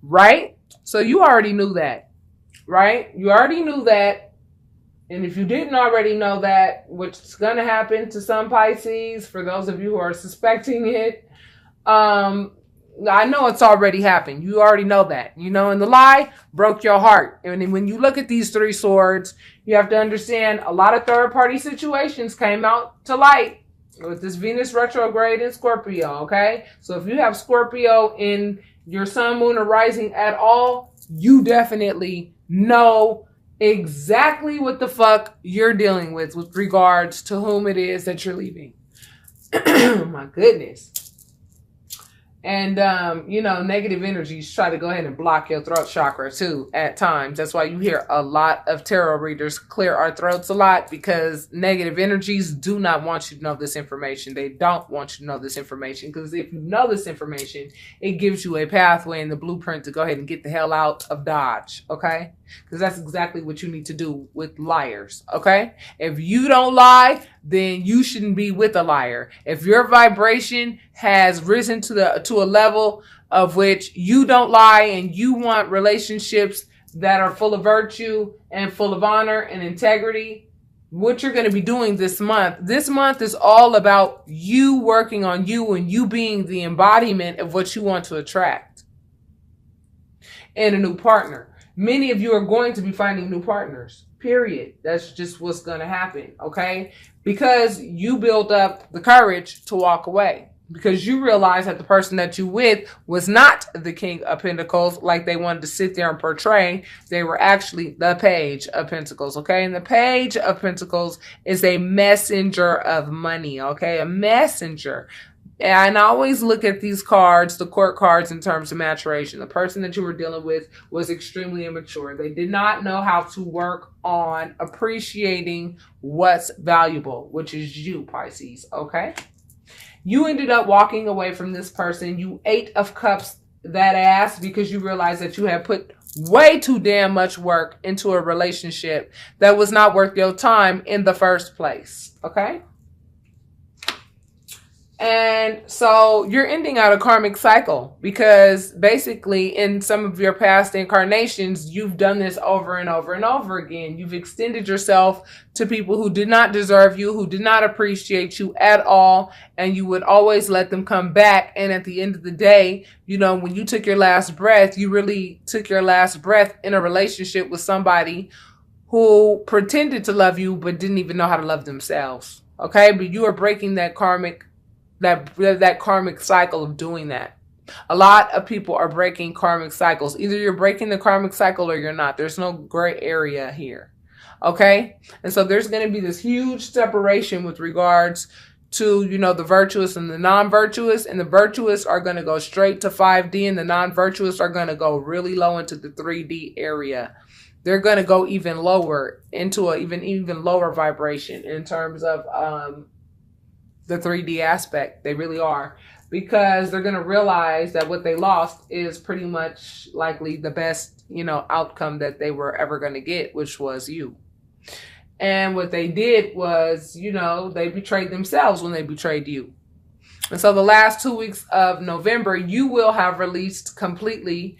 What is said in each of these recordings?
right? So you already knew that, right? You already knew that. And if you didn't already know that, which is going to happen to some Pisces, for those of you who are suspecting it, I know it's already happened. You already know that, and the lie broke your heart. And when you look at these three swords, you have to understand a lot of third party situations came out to light with this Venus retrograde in Scorpio. Okay. So if you have Scorpio in your sun, moon, or rising at all, you definitely know exactly what the fuck you're dealing with regards to whom it is that you're leaving. My goodness. And, negative energies try to go ahead and block your throat chakra too at times. That's why you hear a lot of tarot readers clear our throats a lot, because negative energies do not want you to know this information. They don't want you to know this information, because if you know this information, it gives you a pathway and the blueprint to go ahead and get the hell out of Dodge. Okay? Because that's exactly what you need to do with liars. Okay? If you don't lie, then you shouldn't be with a liar. If your vibration has risen to a level of which you don't lie and you want relationships that are full of virtue and full of honor and integrity, what you're going to be doing this month is all about you working on you and you being the embodiment of what you want to attract and a new partner. Many of you are going to be finding new partners, period. That's just what's going to happen, okay? Because you built up the courage to walk away. Because you realize that the person that you with was not the King of Pentacles like they wanted to sit there and portray. They were actually the Page of Pentacles, okay? And the Page of Pentacles is a messenger of money, okay? A messenger. And I always look at these cards, the court cards, in terms of maturation. The person that you were dealing with was extremely immature. They did not know how to work on appreciating what's valuable, which is you, Pisces, okay? You ended up walking away from this person. You 8 of Cups that ass because you realized that you had put way too damn much work into a relationship that was not worth your time in the first place, okay? And so you're ending out a karmic cycle because basically in some of your past incarnations, you've done this over and over and over again. You've extended yourself to people who did not deserve you, who did not appreciate you at all. And you would always let them come back. And at the end of the day, when you took your last breath, you really took your last breath in a relationship with somebody who pretended to love you, but didn't even know how to love themselves. Okay. But you are breaking that karmic cycle of doing that. A lot of people are breaking karmic cycles. Either you're breaking the karmic cycle or you're not. There's no gray area here. Okay? And so there's going to be this huge separation with regards to, the virtuous and the non-virtuous. And the virtuous are going to go straight to 5D and the non-virtuous are going to go really low into the 3D area. They're going to go even lower into an even lower vibration in terms of the 3D aspect. They really are, because they're going to realize that what they lost is pretty much likely the best, outcome that they were ever going to get, which was you. And what they did was, they betrayed themselves when they betrayed you. And so the last 2 weeks of November, you will have released completely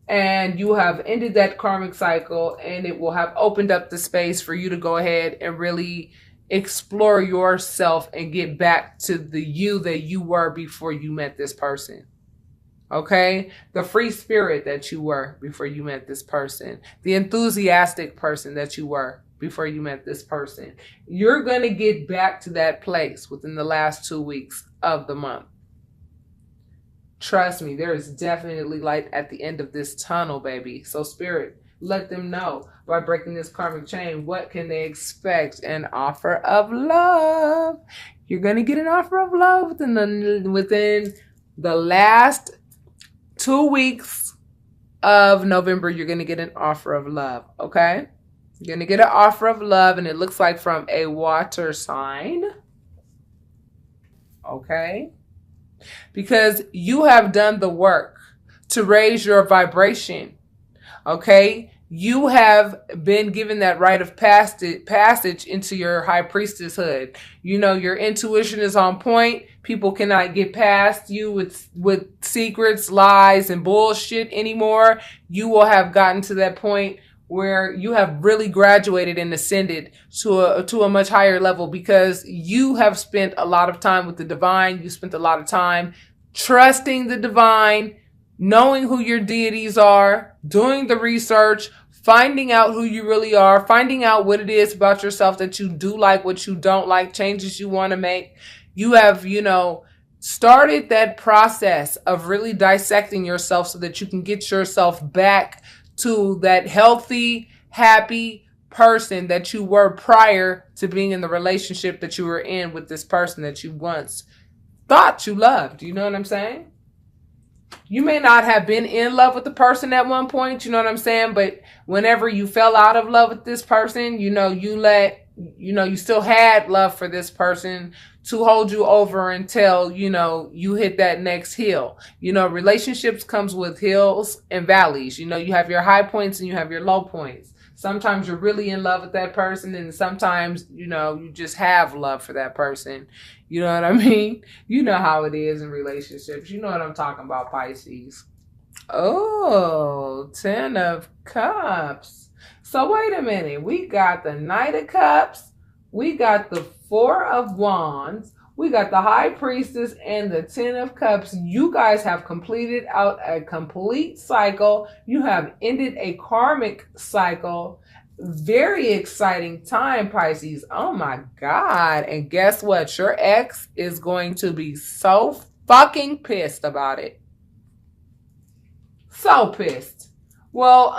and you have ended that karmic cycle, and it will have opened up the space for you to go ahead and really explore yourself and get back to the you that you were before you met this person. Okay? The free spirit that you were before you met this person. The enthusiastic person that you were before you met this person. You're going to get back to that place within the last 2 weeks of the month. Trust me, there is definitely light at the end of this tunnel, baby. So spirit, let them know by breaking this karmic chain, what can they expect? An offer of love. You're going to get an offer of love within the last 2 weeks of November. You're going to get an offer of love. Okay. You're going to get an offer of love, and it looks like from a water sign. Okay. Because you have done the work to raise your vibration. Okay. you have been given that rite of passage into your high priestesshood. You know, your intuition is on point. People cannot get past you with secrets, lies, and bullshit anymore. You will have gotten to that point where you have really graduated and ascended to a much higher level, because you have spent a lot of time with the divine. You spent a lot of time trusting the divine, knowing who your deities are, doing the research, finding out who you really are, finding out what it is about yourself that you do like, what you don't like, changes you want to make. You have, started that process of really dissecting yourself so that you can get yourself back to that healthy, happy person that you were prior to being in the relationship that you were in with this person that you once thought you loved. You know what I'm saying? You may not have been in love with the person at one point, you know what I'm saying? But whenever you fell out of love with this person, you still had love for this person to hold you over until, you hit that next hill. Relationships comes with hills and valleys. You have your high points and you have your low points. Sometimes you're really in love with that person, and sometimes, you just have love for that person. You know what I mean? You know how it is in relationships. You know what I'm talking about, Pisces. Oh, 10 of Cups. So wait a minute. We got the Knight of Cups. We got the 4 of Wands. We got the High Priestess and the 10 of Cups. You guys have completed out a complete cycle. You have ended a karmic cycle. Very exciting time, Pisces. Oh my God. And guess what? Your ex is going to be so fucking pissed about it. So pissed. Well,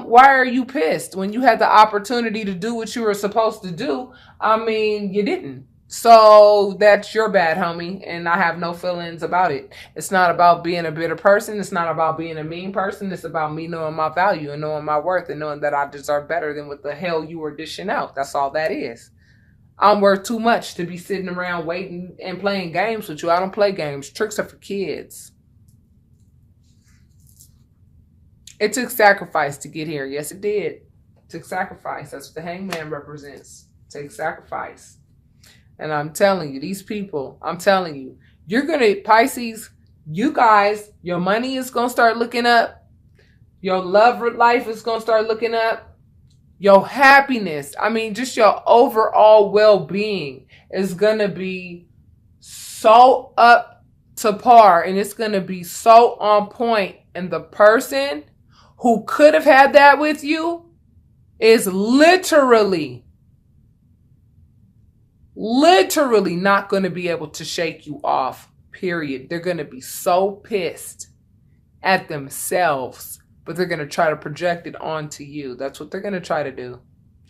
why are you pissed when you had the opportunity to do what you were supposed to do? I mean, you didn't. So that's your bad, homie, and I have no feelings about it. It's not about being a bitter person. It's not about being a mean person. It's about me knowing my value and knowing my worth and knowing that I deserve better than what the hell you were dishing out. That's all that is. I'm worth too much to be sitting around waiting and playing games with you. I don't play games. Tricks are for kids. It took sacrifice to get here. Yes, it did. It took sacrifice. That's what the hangman represents. It takes sacrifice. And I'm telling you, these people, I'm telling you, you're going to, Pisces, you guys, your money is going to start looking up. Your love life is going to start looking up. Your happiness, I mean, just your overall well-being is going to be so up to par, and it's going to be so on point. And the person who could have had that with you is literally not going to be able to shake you off, period. They're going to be so pissed at themselves, but they're going to try to project it onto you. That's what they're going to try to do.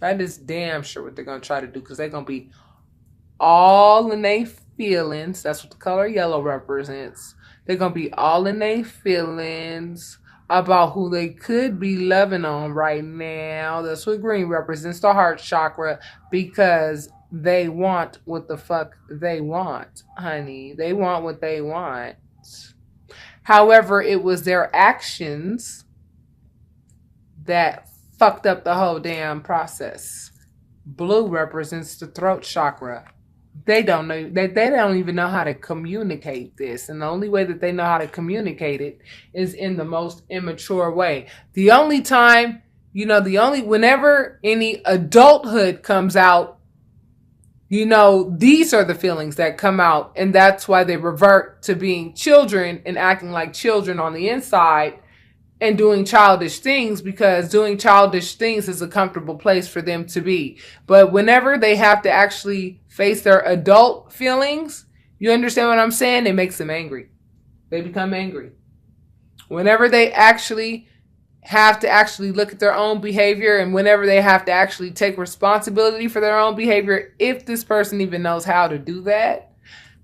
That is damn sure what they're going to try to do, because they're going to be all in their feelings. That's what the color yellow represents. They're going to be all in their feelings about who they could be loving on right now. That's what green represents, the heart chakra, because they want what the fuck they want, honey. They want what they want. However, it was their actions that fucked up the whole damn process. Blue represents the throat chakra. They don't know. They don't even know how to communicate this. And the only way that they know how to communicate it is in the most immature way. The only time, whenever any adulthood comes out, these are the feelings that come out, and that's why they revert to being children and acting like children on the inside and doing childish things, because doing childish things is a comfortable place for them to be. But whenever they have to actually face their adult feelings, you understand what I'm saying? It makes them angry. They become angry. Whenever they have to look at their own behavior, and whenever they have to actually take responsibility for their own behavior, if this person even knows how to do that,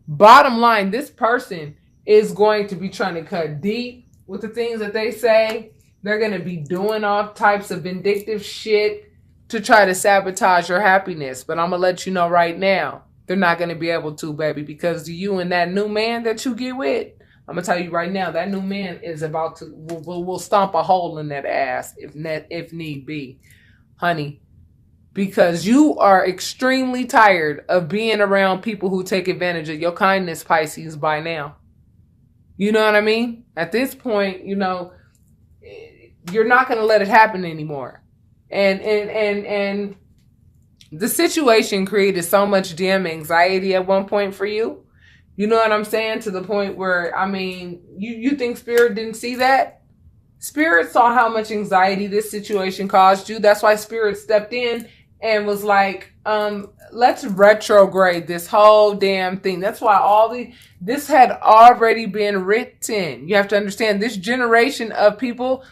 bottom line, this person is going to be trying to cut deep with the things that they say. They're going to be doing all types of vindictive shit to try to sabotage your happiness. But I'm going to let you know right now, they're not going to be able to, baby, because you and that new man that you get with, I'm going to tell you right now, that new man is about to, will stomp a hole in that ass if need be, honey. Because you are extremely tired of being around people who take advantage of your kindness, Pisces, by now. You know what I mean? At this point, you know, you're not going to let it happen anymore. And the situation created so much damn anxiety at one point for you. You know what I'm saying? To the point where, I mean, you think Spirit didn't see that? Spirit saw how much anxiety this situation caused you. That's why Spirit stepped in and was like, let's retrograde this whole damn thing. That's why this had already been written. You have to understand, this generation of people,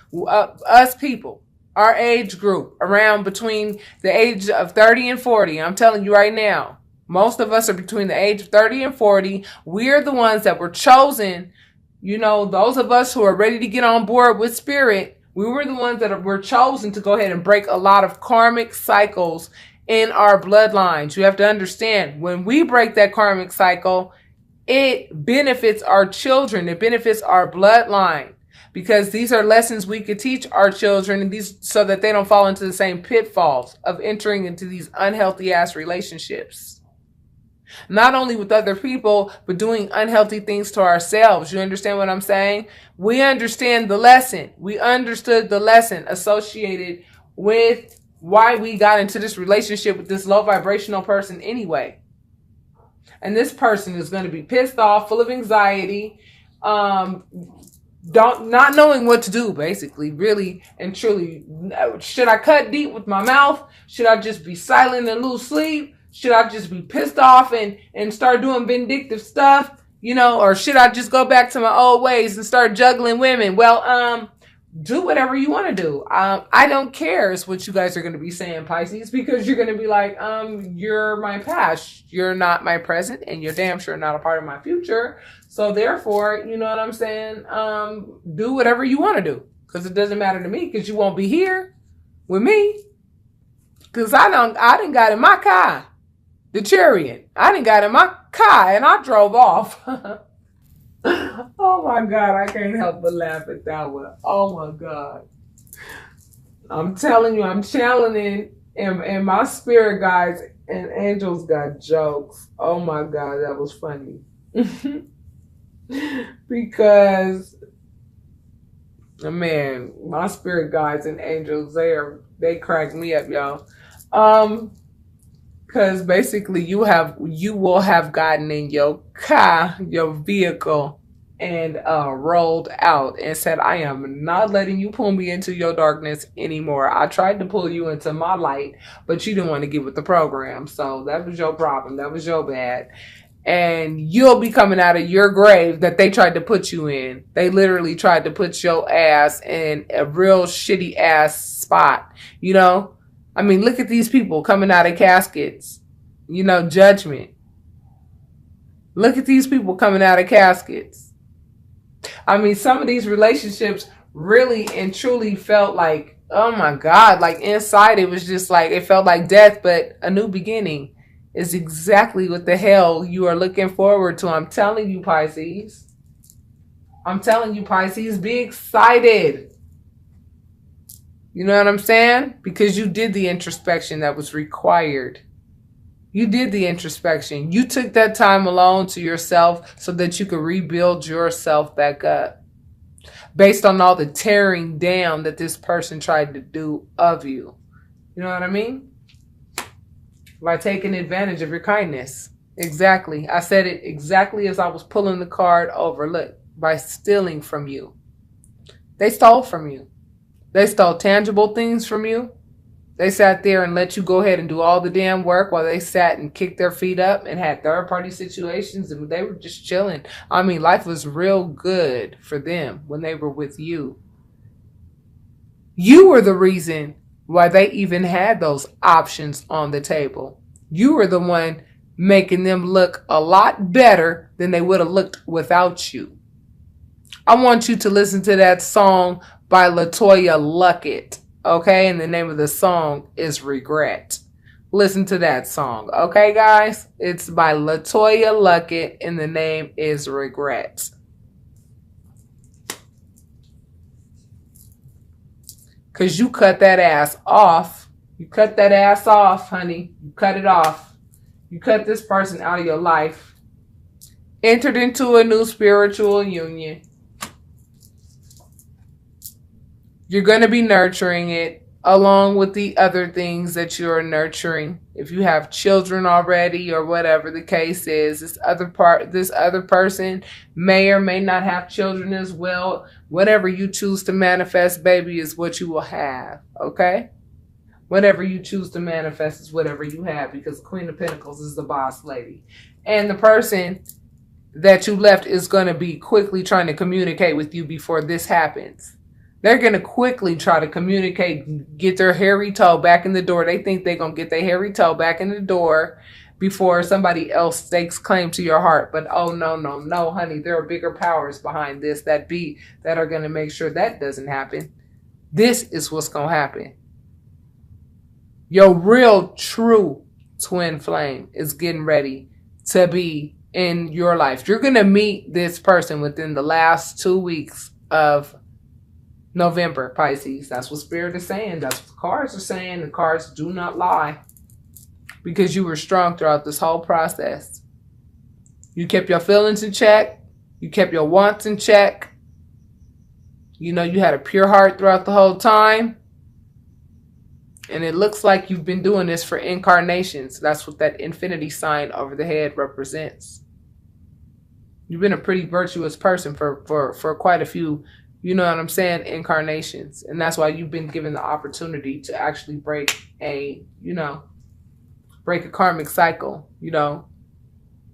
us people, our age group, around between the age of 30 and 40. I'm telling you right now, most of us are between the age of 30 and 40. We're the ones that were chosen. You know, those of us who are ready to get on board with Spirit, we were the ones that were chosen to go ahead and break a lot of karmic cycles in our bloodlines. You have to understand, when we break that karmic cycle, it benefits our children. It benefits our bloodline. Because these are lessons we could teach our children, and these so that they don't fall into the same pitfalls of entering into these unhealthy ass relationships. Not only with other people, but doing unhealthy things to ourselves. You understand what I'm saying? We understand the lesson. We understood the lesson associated with why we got into this relationship with this low vibrational person anyway. And this person is going to be pissed off, full of anxiety, not knowing what to do, basically, really and truly. Should I cut deep with my mouth? Should I just be silent and lose sleep? Should I just be pissed off and start doing vindictive stuff? You know, or should I just go back to my old ways and start juggling women? Well, do whatever you want to do. I don't care is what you guys are going to be saying, Pisces, because you're going to be like, you're my past, you're not my present, and you're damn sure not a part of my future. So therefore, you know what I'm saying? Do whatever you want to do, because it doesn't matter to me, because you won't be here with me. Because I done got in my car, the chariot. I done got in my car and I drove off. Oh my God, I can't help but laugh at that one. Oh my God. I'm telling you, I'm channeling and my spirit guides and angels got jokes. Oh my God, that was funny. Because, man, my spirit guides and angels, they crack me up, y'all. Because basically you will have gotten in your car, your vehicle, and rolled out and said, I am not letting you pull me into your darkness anymore. I tried to pull you into my light, but you didn't want to get with the program. So that was your problem. That was your bad. And you'll be coming out of your grave that they tried to put you in. They literally tried to put your ass in a real shitty ass spot, you know? I mean, look at these people coming out of caskets. You know, judgment. Look at these people coming out of caskets. I mean, some of these relationships really and truly felt like, oh my God, like inside it was just like, it felt like death, but a new beginning is exactly what the hell you are looking forward to. I'm telling you, Pisces. I'm telling you, Pisces, be excited. You know what I'm saying? Because you did the introspection that was required. You did the introspection. You took that time alone to yourself so that you could rebuild yourself back up. Based on all the tearing down that this person tried to do of you. You know what I mean? By taking advantage of your kindness. Exactly. I said it exactly as I was pulling the card over. Look, by stealing from you. They stole from you. They stole tangible things from you. They sat there and let you go ahead and do all the damn work while they sat and kicked their feet up and had third-party situations, and they were just chilling. I mean, life was real good for them when they were with you. You were the reason why they even had those options on the table. You were the one making them look a lot better than they would have looked without you. I want you to listen to that song by LaToya Luckett, okay? And the name of the song is Regret. Listen to that song, okay, guys? It's by LaToya Luckett, and the name is Regret. Because you cut that ass off. You cut that ass off, honey. You cut it off. You cut this person out of your life. Entered into a new spiritual union. You're going to be nurturing it along with the other things that you're nurturing. If you have children already or whatever the case is, this other person may or may not have children as well. Whatever you choose to manifest, baby, is what you will have. Okay? Whatever you choose to manifest is whatever you have, because Queen of Pentacles is the boss lady. And the person that you left is going to be quickly trying to communicate with you before this happens. They're going to quickly try to communicate, get their hairy toe back in the door. They think they're going to get their hairy toe back in the door before somebody else stakes claim to your heart. But oh, no, honey. There are bigger powers behind this that are going to make sure that doesn't happen. This is what's going to happen. Your real, true twin flame is getting ready to be in your life. You're going to meet this person within the last 2 weeks of November, Pisces. That's what Spirit is saying. That's what the cards are saying. The cards do not lie. Because you were strong throughout this whole process. You kept your feelings in check. You kept your wants in check. You know, you had a pure heart throughout the whole time. And it looks like you've been doing this for incarnations. That's what that infinity sign over the head represents. You've been a pretty virtuous person for quite a few, you know what I'm saying, incarnations. And that's why you've been given the opportunity to actually break a karmic cycle, you know,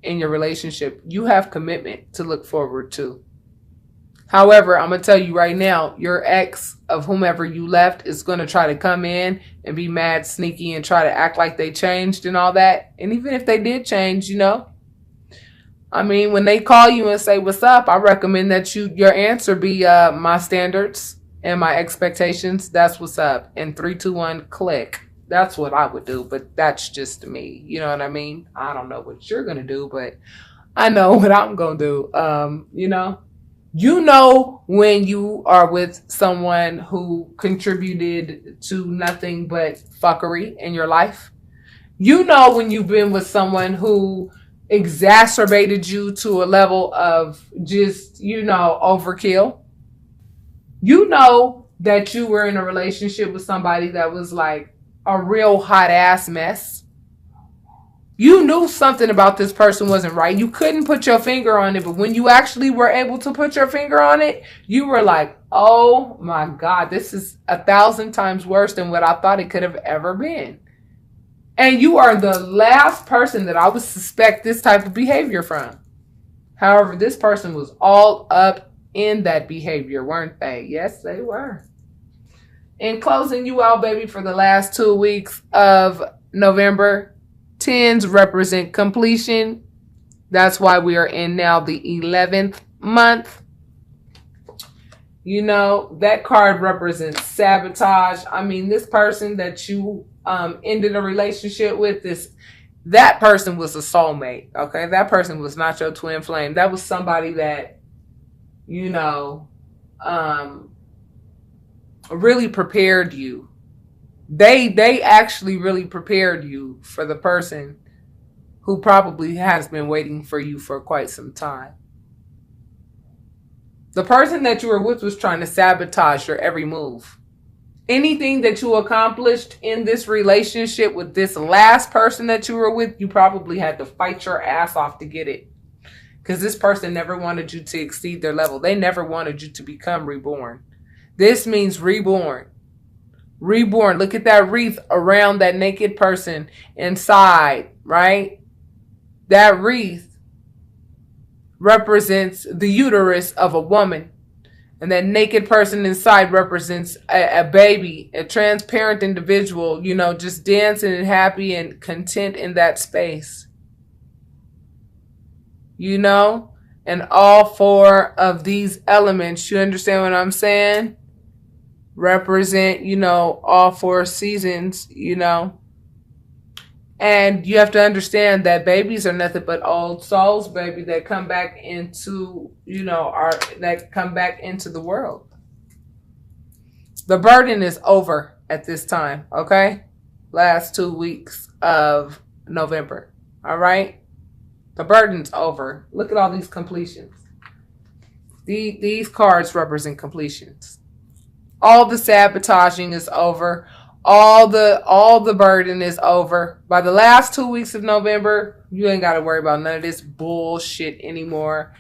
in your relationship. You have commitment to look forward to. However, I'm going to tell you right now, your ex of whomever you left is going to try to come in and be mad, sneaky, and try to act like they changed and all that. And even if they did change, you know, I mean, when they call you and say, what's up, I recommend that your answer be my standards and my expectations. That's what's up. And 3, 2, 1, click. That's what I would do. But that's just me. You know what I mean? I don't know what you're going to do, but I know what I'm going to do. You know when you are with someone who contributed to nothing but fuckery in your life. You know when you've been with someone who exacerbated you to a level of just, overkill. You know that you were in a relationship with somebody that was like a real hot ass mess. You knew something about this person wasn't right. You couldn't put your finger on it, but when you actually were able to put your finger on it, you were like, oh my God, this is 1,000 times worse than what I thought it could have ever been. And you are the last person that I would suspect this type of behavior from. However, this person was all up in that behavior, weren't they? Yes, they were. In closing you out, baby, for the last 2 weeks of November, 10s represent completion. That's why we are in now the 11th month. You know, that card represents sabotage. I mean, this person that you ended a relationship with, that person was a soulmate, okay? That person was not your twin flame. That was somebody that, really prepared you. They actually really prepared you for the person who probably has been waiting for you for quite some time. The person that you were with was trying to sabotage your every move. Anything that you accomplished in this relationship with this last person that you were with, you probably had to fight your ass off to get it. Because this person never wanted you to exceed their level. They never wanted you to become reborn. This means reborn. Reborn. Look at that wreath around that naked person inside, right? That wreath represents the uterus of a woman. And that naked person inside represents a baby, a transparent individual, just dancing and happy and content in that space. And all 4 of these elements, you understand what I'm saying? Represent, all 4 seasons, And you have to understand that babies are nothing but old souls, baby, that come back into, that come back into the world. The burden is over at this time, okay? Last 2 weeks of November, all right? The burden's over. Look at all these completions. These cards represent completions. All the sabotaging is over. All the burden is over. By the last 2 weeks of November, you ain't got to worry about none of this bullshit anymore.